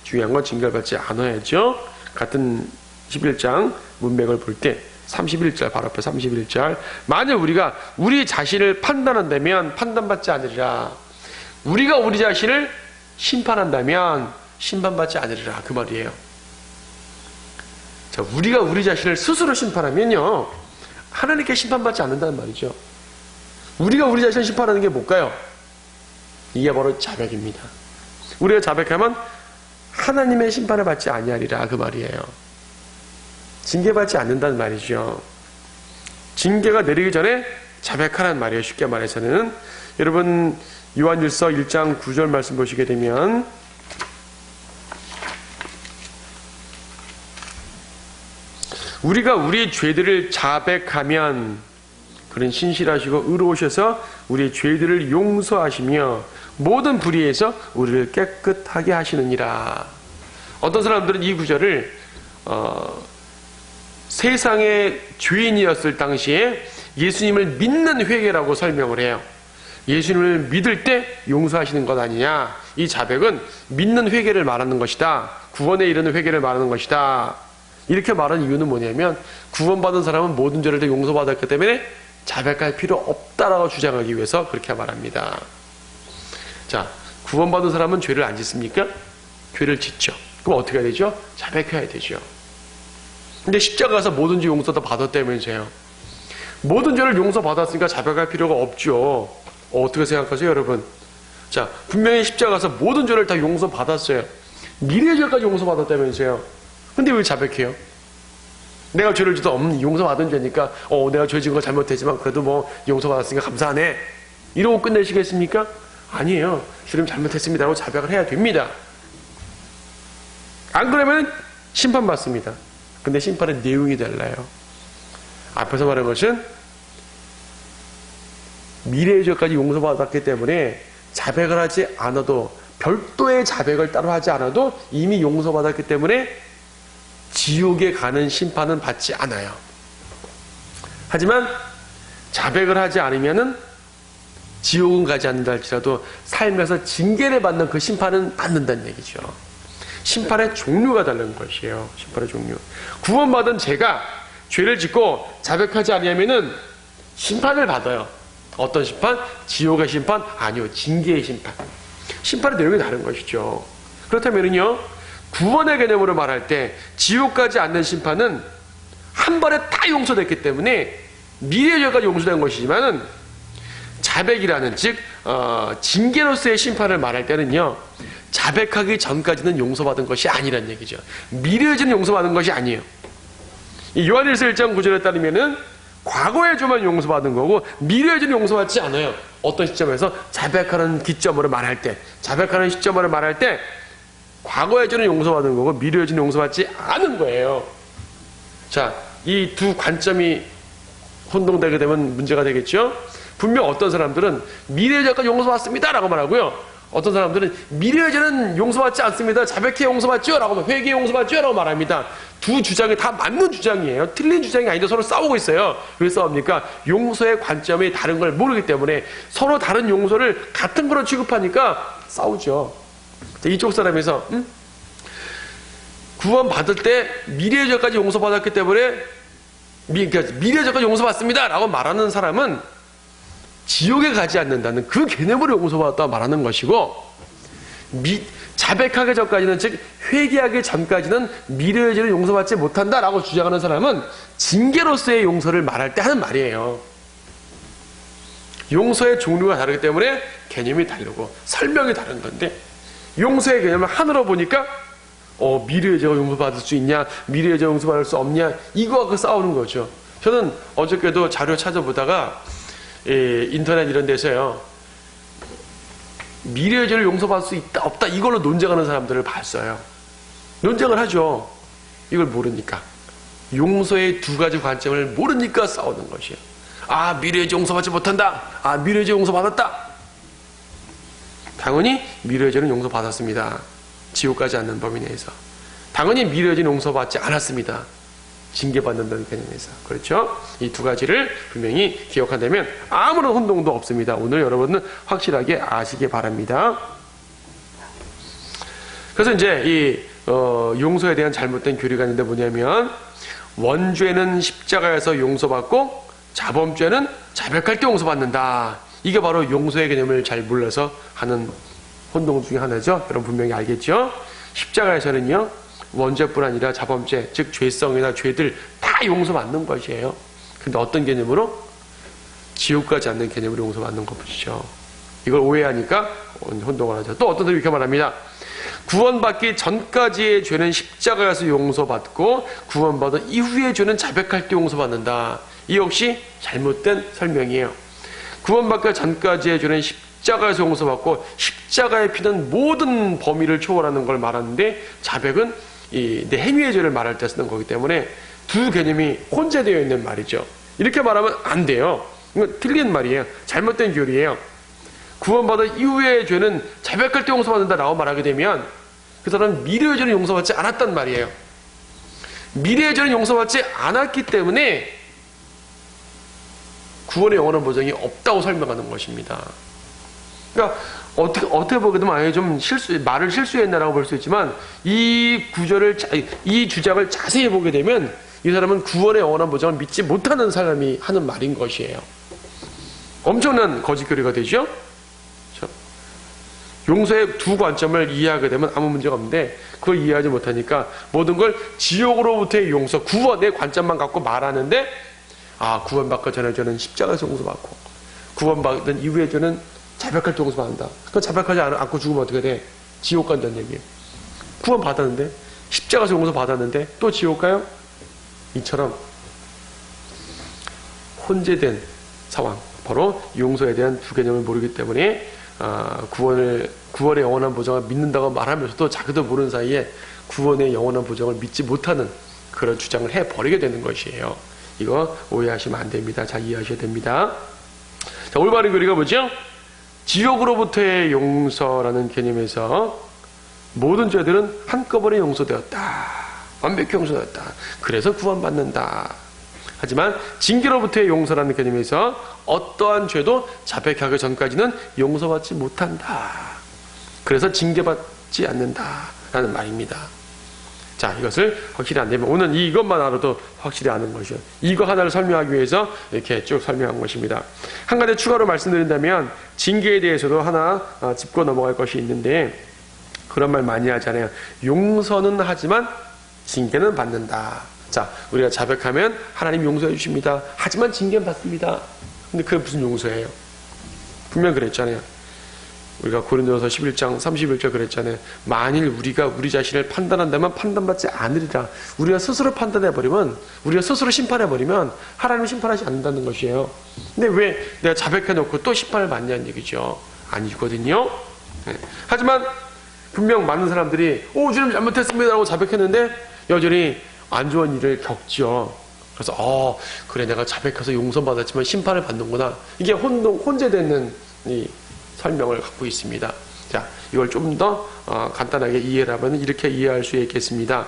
중요한 건 징계를 받지 않아야죠. 같은 11장 문맥을 볼 때 31절, 바로 앞에 31절. 만약 우리가 우리 자신을 판단한다면 판단받지 않으리라. 우리가 우리 자신을 심판한다면 심판받지 않으리라. 그 말이에요. 자, 우리가 우리 자신을 스스로 심판하면요, 하나님께 심판받지 않는다는 말이죠. 우리가 우리 자신을 심판하는 게 뭘까요? 이게 바로 자백입니다. 우리가 자백하면 하나님의 심판을 받지 아니하리라. 그 말이에요. 징계받지 않는다는 말이죠. 징계가 내리기 전에 자백하라는 말이에요. 쉽게 말해서는. 여러분 요한일서 1장 9절 말씀 보시게 되면 우리가 우리 죄들을 자백하면 그는 신실하시고 의로우셔서 우리의 죄들을 용서하시며 모든 불의에서 우리를 깨끗하게 하시느니라. 어떤 사람들은 이 구절을 세상의 죄인이었을 당시에 예수님을 믿는 회개라고 설명을 해요. 예수님을 믿을 때 용서하시는 것 아니냐. 이 자백은 믿는 회개를 말하는 것이다. 구원에 이르는 회개를 말하는 것이다. 이렇게 말하는 이유는 뭐냐면 구원받은 사람은 모든 죄를 다 용서받았기 때문에 자백할 필요 없다라고 주장하기 위해서 그렇게 말합니다. 자, 구원받은 사람은 죄를 안 짓습니까? 죄를 짓죠. 그럼 어떻게 해야 되죠? 자백해야 되죠. 근데 십자가 가서 모든 죄 용서 다 받았다면서요. 모든 죄를 용서받았으니까 자백할 필요가 없죠. 어떻게 생각하세요, 여러분? 자, 분명히 십자가 가서 모든 죄를 다 용서받았어요. 미래의 죄까지 용서받았다면서요. 근데 왜 자백해요? 내가 죄를 지도 용서받은 죄니까 내가 죄 지은 거 잘못했지만 그래도 뭐 용서받았으니까 감사하네. 이러고 끝내시겠습니까? 아니에요. 주님 잘못했습니다 하고 자백을 해야 됩니다. 안 그러면 심판받습니다. 근데 심판의 내용이 달라요. 앞에서 말한 것은 미래의 죄까지 용서받았기 때문에 자백을 하지 않아도, 별도의 자백을 따로 하지 않아도 이미 용서받았기 때문에 지옥에 가는 심판은 받지 않아요. 하지만 자백을 하지 않으면은 지옥은 가지 않는다 할지라도 삶에서 징계를 받는 그 심판은 받는다는 얘기죠. 심판의 종류가 다른 것이에요. 심판의 종류. 구원받은 제가 죄를 짓고 자백하지 않으면은 심판을 받아요. 어떤 심판? 지옥의 심판? 아니요. 징계의 심판. 심판의 내용이 다른 것이죠. 그렇다면요, 구원의 개념으로 말할 때 지옥 가지 않는 심판은 한 번에 다 용서됐기 때문에 미래의 죄까지 용서된 것이지만은 자백이라는, 즉 징계로서의 심판을 말할 때는요, 자백하기 전까지는 용서받은 것이 아니란 얘기죠. 미래의 죄는 용서받은 것이 아니에요. 이 요한일서 1장 9절에 따르면은 과거의 죄만 용서받은 거고 미래의 죄는 용서받지 않아요. 어떤 시점에서 자백하는 기점으로 말할 때, 자백하는 시점으로 말할 때 과거의 죄는 용서받은 거고 미래의 죄는 용서받지 않은 거예요. 자, 이 두 관점이 혼동되게 되면 문제가 되겠죠. 분명 어떤 사람들은 미래의 죄까지 용서받습니다 라고 말하고요, 어떤 사람들은 미래의 죄는 용서받지 않습니다, 자백해 용서받죠 라고, 회개해 용서받죠 라고 말합니다. 두 주장이 다 맞는 주장이에요. 틀린 주장이 아닌데 서로 싸우고 있어요. 왜 싸웁니까? 용서의 관점이 다른 걸 모르기 때문에 서로 다른 용서를 같은 거로 취급하니까 싸우죠. 이쪽 사람에서 구원 받을 때 미래의 죄까지 용서받았기 때문에 미래의 죄까지 용서받습니다 라고 말하는 사람은 지옥에 가지 않는다는 그 개념으로 용서받았다고 말하는 것이고, 자백하기 전까지는, 즉 회개하기 전까지는 미래의 죄를 용서받지 못한다라고 주장하는 사람은 징계로서의 용서를 말할 때 하는 말이에요. 용서의 종류가 다르기 때문에 개념이 다르고 설명이 다른 건데, 용서의 개념을 하나로 보니까 미래의 죄가 용서받을 수 있냐, 미래의 죄가 용서받을 수 없냐, 이거하고 싸우는 거죠. 저는 어저께도 자료 찾아보다가 인터넷 이런 데서요, 미래의 죄를 용서받을 수 있다 없다 이걸로 논쟁하는 사람들을 봤어요. 논쟁을 하죠. 이걸 모르니까, 용서의 두 가지 관점을 모르니까 싸우는 것이에요. 아, 미래의 죄 용서받지 못한다, 아, 미래의 죄 용서받았다. 당연히 미래의 죄는 용서받았습니다. 지옥 가지 않는 범위 내에서. 당연히 미래 여자는 용서받지 않았습니다. 징계받는다는 개념에서. 그렇죠? 이 두 가지를 분명히 기억한다면 아무런 혼동도 없습니다. 오늘 여러분은 확실하게 아시기 바랍니다. 그래서 이제 이 용서에 대한 잘못된 교리가 있는데 뭐냐면, 원죄는 십자가에서 용서받고 자범죄는 자백할 때 용서받는다. 이게 바로 용서의 개념을 잘 몰라서 하는 혼동 중에 하나죠. 여러분 분명히 알겠죠? 십자가에서는요, 원죄뿐 아니라 자범죄, 즉 죄성이나 죄들 다 용서받는 것이에요. 근데 어떤 개념으로? 지옥 가지 않는 개념으로 용서받는 것이죠. 이걸 오해하니까 혼동을 하죠. 또 어떤 사람이 이렇게 말합니다. 구원받기 전까지의 죄는 십자가에서 용서받고 구원받은 이후의 죄는 자백할 때 용서받는다. 이 역시 잘못된 설명이에요. 구원받기 전까지의 죄는 십자가에서 용서받고 십자가의 피는 모든 범위를 초월하는 걸 말하는데, 자백은 내 행위의 죄를 말할 때 쓰는 거기 때문에 두 개념이 혼재되어 있는 말이죠. 이렇게 말하면 안 돼요. 이건 틀린 말이에요. 잘못된 교리예요. 구원받은 이후의 죄는 자백할 때 용서받는다라고 말하게 되면 그 사람은 미래의 죄는 용서받지 않았단 말이에요. 미래의 죄는 용서받지 않았기 때문에 구원의 영원한 보장이 없다고 설명하는 것입니다. 그러니까 어떻게 보게 되면 아예 좀 말을 실수했나라고 볼 수 있지만, 이 주장을 자세히 보게 되면 이 사람은 구원의 영원한 보장을 믿지 못하는 사람이 하는 말인 것이에요. 엄청난 거짓 교리가 되죠. 용서의 두 관점을 이해하게 되면 아무 문제가 없는데, 그걸 이해하지 못하니까 모든 걸 지옥으로부터의 용서, 구원의 관점만 갖고 말하는데, 구원받기 전에 저는 십자가에서 용서받고 구원받은 이후에 저는 자백할 때 용서받는다. 그건 자백하지 않고 죽으면 어떻게 돼? 지옥 간다는 얘기예요. 구원받았는데, 십자가에서 용서받았는데 또 지옥 가요? 이처럼 혼재된 상황, 바로 용서에 대한 두 개념을 모르기 때문에 구원의 영원한 보장을 믿는다고 말하면서도 자기도 모르는 사이에 구원의 영원한 보장을 믿지 못하는 그런 주장을 해버리게 되는 것이에요. 이거 오해하시면 안 됩니다. 잘 이해하셔야 됩니다. 자, 올바른 교리가 뭐죠? 지옥으로부터의 용서라는 개념에서 모든 죄들은 한꺼번에 용서되었다. 완벽히 용서되었다. 그래서 구원받는다. 하지만 징계로부터의 용서라는 개념에서 어떠한 죄도 자백하기 전까지는 용서받지 못한다. 그래서 징계받지 않는다라는 말입니다. 자, 이것을 확실히 안 되면 오늘 이것만 알아도 확실히 아는 것이요. 이거 하나를 설명하기 위해서 이렇게 쭉 설명한 것입니다. 한 가지 추가로 말씀드린다면, 징계에 대해서도 하나 짚고 넘어갈 것이 있는데, 그런 말 많이 하잖아요. 용서는 하지만 징계는 받는다. 자, 우리가 자백하면 하나님 용서해 주십니다. 하지만 징계는 받습니다. 근데 그게 무슨 용서예요? 분명 그랬잖아요. 우리가 고린도서 11장 31절 그랬잖아요. 만일 우리가 우리 자신을 판단한다면 판단받지 않으리라. 우리가 스스로 판단해버리면, 우리가 스스로 심판해버리면 하나님은 심판하지 않는다는 것이에요. 근데 왜 내가 자백해놓고 또 심판을 받냐는 얘기죠. 아니거든요. 네. 하지만 분명 많은 사람들이 주님 잘못했습니다 라고 자백했는데 여전히 안 좋은 일을 겪죠. 그래서 그래, 내가 자백해서 용서받았지만 심판을 받는구나. 이게 혼재되는 이 설명을 갖고 있습니다. 자, 이걸 좀 더 간단하게 이해를 하면 이렇게 이해할 수 있겠습니다.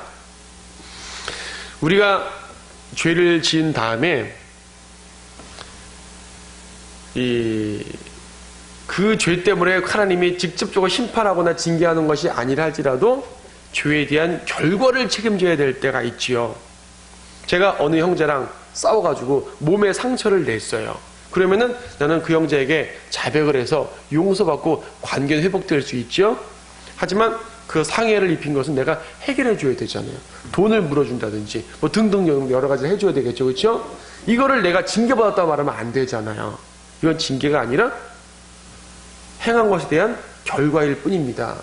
우리가 죄를 지은 다음에 그 죄 때문에 하나님이 직접적으로 심판하거나 징계하는 것이 아니라 할지라도 죄에 대한 결과를 책임져야 될 때가 있지요. 제가 어느 형제랑 싸워가지고 몸에 상처를 냈어요. 그러면은 나는 그 형제에게 자백을 해서 용서받고 관계는 회복될 수 있죠. 하지만 그 상해를 입힌 것은 내가 해결해 줘야 되잖아요. 돈을 물어준다든지 뭐 등등 여러 가지를 해줘야 되겠죠. 그렇죠? 이거를 내가 징계받았다고 말하면 안 되잖아요. 이건 징계가 아니라 행한 것에 대한 결과일 뿐입니다.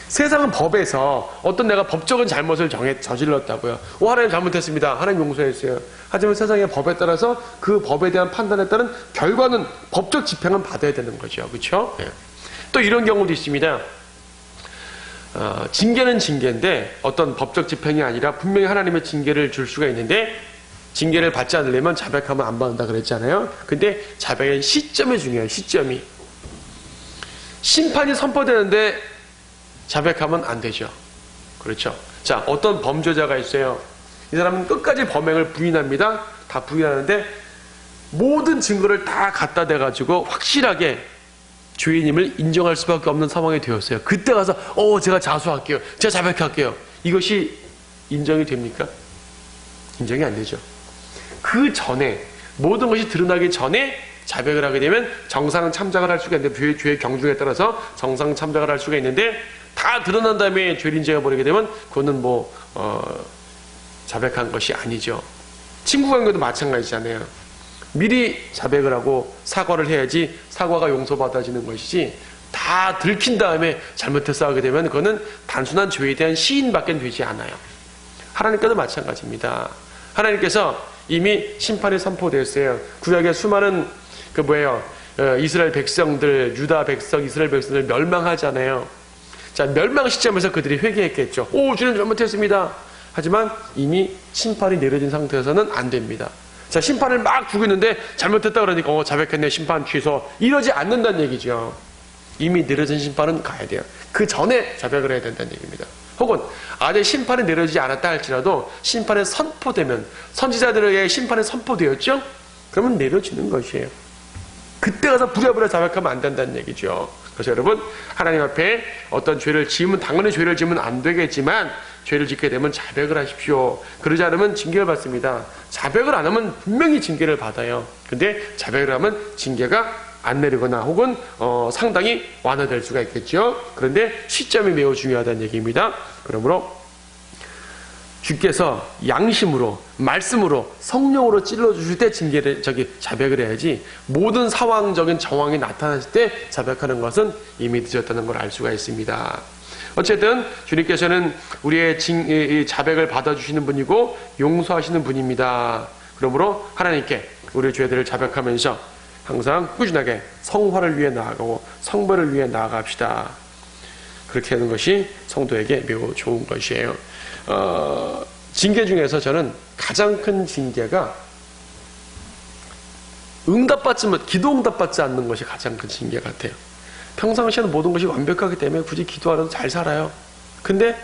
세상은 법에서 어떤 내가 법적인 잘못을 저질렀다고요. 하나님 잘못했습니다. 하나님 용서했어요. 하지만 세상의 법에 따라서 그 법에 대한 판단에 따른 결과는, 법적 집행은 받아야 되는 거죠. 그렇죠? 네. 또 이런 경우도 있습니다. 징계는 징계인데 어떤 법적 집행이 아니라 분명히 하나님의 징계를 줄 수가 있는데, 징계를 받지 않으려면 자백하면 안 받는다 그랬잖아요. 근데 자백의 시점이 중요해요. 시점이. 심판이 선포되는데 자백하면 안 되죠. 그렇죠? 자, 어떤 범죄자가 있어요. 이 사람은 끝까지 범행을 부인합니다. 다 부인하는데 모든 증거를 다 갖다 대가지고 확실하게 죄인임을 인정할 수밖에 없는 상황이 되었어요. 그때 가서 제가 자수할게요. 제가 자백할게요. 이것이 인정이 됩니까? 인정이 안 되죠. 그 전에 모든 것이 드러나기 전에 자백을 하게 되면 정상 참작을 할 수가 있는데 죄의 경중에 따라서 정상 참작을 할 수가 있는데 다 드러난 다음에 죄를 인정해 버리게 되면 그거는 자백한 것이 아니죠. 친구 관계도 마찬가지잖아요. 미리 자백을 하고 사과를 해야지 사과가 용서받아지는 것이지 다 들킨 다음에 잘못해서 하게 되면 그거는 단순한 죄에 대한 시인밖에 되지 않아요. 하나님께도 마찬가지입니다. 하나님께서 이미 심판이 선포되었어요. 구약의 수많은 이스라엘 백성들, 유다 백성, 이스라엘 백성들 멸망하잖아요. 자, 멸망 시점에서 그들이 회개했겠죠. 주님 잘못했습니다. 하지만 이미 심판이 내려진 상태에서는 안 됩니다. 자, 심판을 막 주고 있는데 잘못했다 그러니까 자백했네, 심판 취소, 이러지 않는다는 얘기죠. 이미 내려진 심판은 가야 돼요. 그 전에 자백을 해야 된다는 얘기입니다. 혹은 아직 심판이 내려지지 않았다 할지라도 심판이 선포되면, 선지자들에게 심판이 선포되었죠? 그러면 내려지는 것이에요. 그때 가서 부랴부랴 자백하면 안 된다는 얘기죠. 그래서 여러분, 하나님 앞에 어떤 죄를 지으면, 당연히 죄를 지으면 안 되겠지만 죄를 짓게 되면 자백을 하십시오. 그러지 않으면 징계를 받습니다. 자백을 안 하면 분명히 징계를 받아요. 근데 자백을 하면 징계가 안 내리거나 혹은 상당히 완화될 수가 있겠죠. 그런데 시점이 매우 중요하다는 얘기입니다. 그러므로 주께서 양심으로, 말씀으로, 성령으로 찔러주실 때 자백을 해야지, 모든 상황적인 정황이 나타났을 때 자백하는 것은 이미 늦었다는 걸 알 수가 있습니다. 어쨌든 주님께서는 우리의 자백을 받아주시는 분이고 용서하시는 분입니다. 그러므로 하나님께 우리의 죄들을 자백하면서 항상 꾸준하게 성화를 위해 나아가고 성별을 위해 나아갑시다. 그렇게 하는 것이 성도에게 매우 좋은 것이에요. 징계 중에서 저는 가장 큰 징계가 기도 응답받지 않는 것이 가장 큰 징계 같아요. 평상시에는 모든 것이 완벽하기 때문에 굳이 기도하려도 잘 살아요. 근데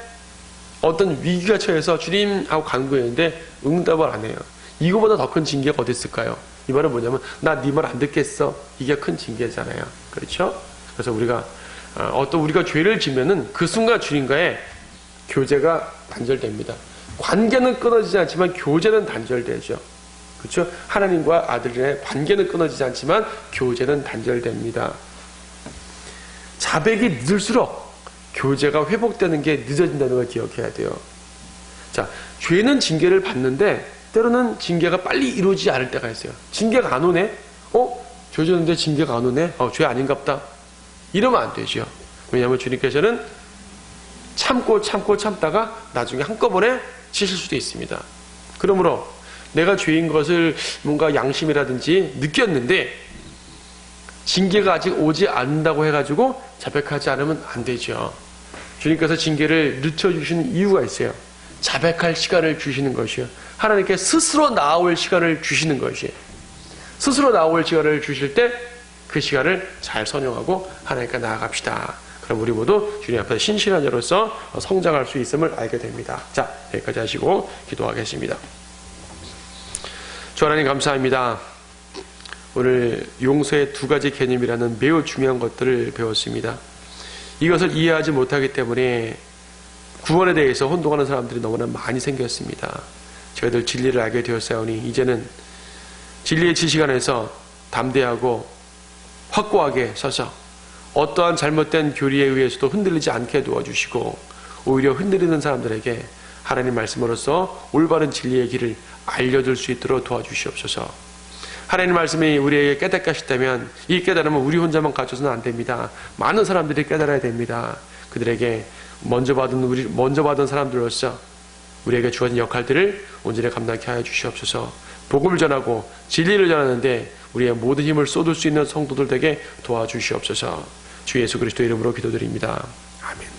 어떤 위기가 처해서 주님하고 간구했는데 응답을 안 해요. 이거보다 더 큰 징계가 어디 있을까요? 이 말은 뭐냐면 나 네 말 안 듣겠어. 이게 큰 징계잖아요. 그렇죠? 그래서 우리가 우리가 죄를 지면은 그 순간 주님과의 교제가 단절됩니다. 관계는 끊어지지 않지만 교제는 단절되죠. 그렇죠? 하나님과 아들의 관계는 끊어지지 않지만 교제는 단절됩니다. 자백이 늦을수록 교제가 회복되는 게 늦어진다는 걸 기억해야 돼요. 자, 죄는 징계를 받는데 때로는 징계가 빨리 이루어지지 않을 때가 있어요. 징계가 안 오네? 죄 졌는데 징계가 안 오네? 죄 아닌갑다. 이러면 안 되죠. 왜냐하면 주님께서는 참다가 나중에 한꺼번에 치실 수도 있습니다. 그러므로 내가 죄인 것을 뭔가 양심이라든지 느꼈는데 징계가 아직 오지 않는다고 해가지고 자백하지 않으면 안 되죠. 주님께서 징계를 늦춰주시는 이유가 있어요. 자백할 시간을 주시는 것이요. 하나님께 스스로 나아올 시간을 주시는 것이에요. 스스로 나아올 시간을 주실 때 그 시간을 잘 선용하고 하나님께 나아갑시다. 그럼 우리 모두 주님 앞에 신실한 자로서 성장할 수 있음을 알게 됩니다. 자, 여기까지 하시고 기도하겠습니다. 주 하나님 감사합니다. 오늘 용서의 두 가지 개념이라는 매우 중요한 것들을 배웠습니다. 이것을 이해하지 못하기 때문에 구원에 대해서 혼동하는 사람들이 너무나 많이 생겼습니다. 저희들 진리를 알게 되었사오니 이제는 진리의 지식 안에서 담대하고 확고하게 서서 어떠한 잘못된 교리에 의해서도 흔들리지 않게 도와주시고 오히려 흔들리는 사람들에게 하나님 말씀으로써 올바른 진리의 길을 알려줄 수 있도록 도와주시옵소서. 하나님 말씀이 우리에게 깨닫게 하셨다면 이 깨달음은 우리 혼자만 가져서는 안 됩니다. 많은 사람들이 깨달아야 됩니다. 그들에게 먼저 받은 사람들로서 우리에게 주어진 역할들을 온전히 감당케 하여 주시옵소서. 복음을 전하고 진리를 전하는데 우리의 모든 힘을 쏟을 수 있는 성도들 되게 도와주시옵소서. 주 예수 그리스도 이름으로 기도드립니다. 아멘.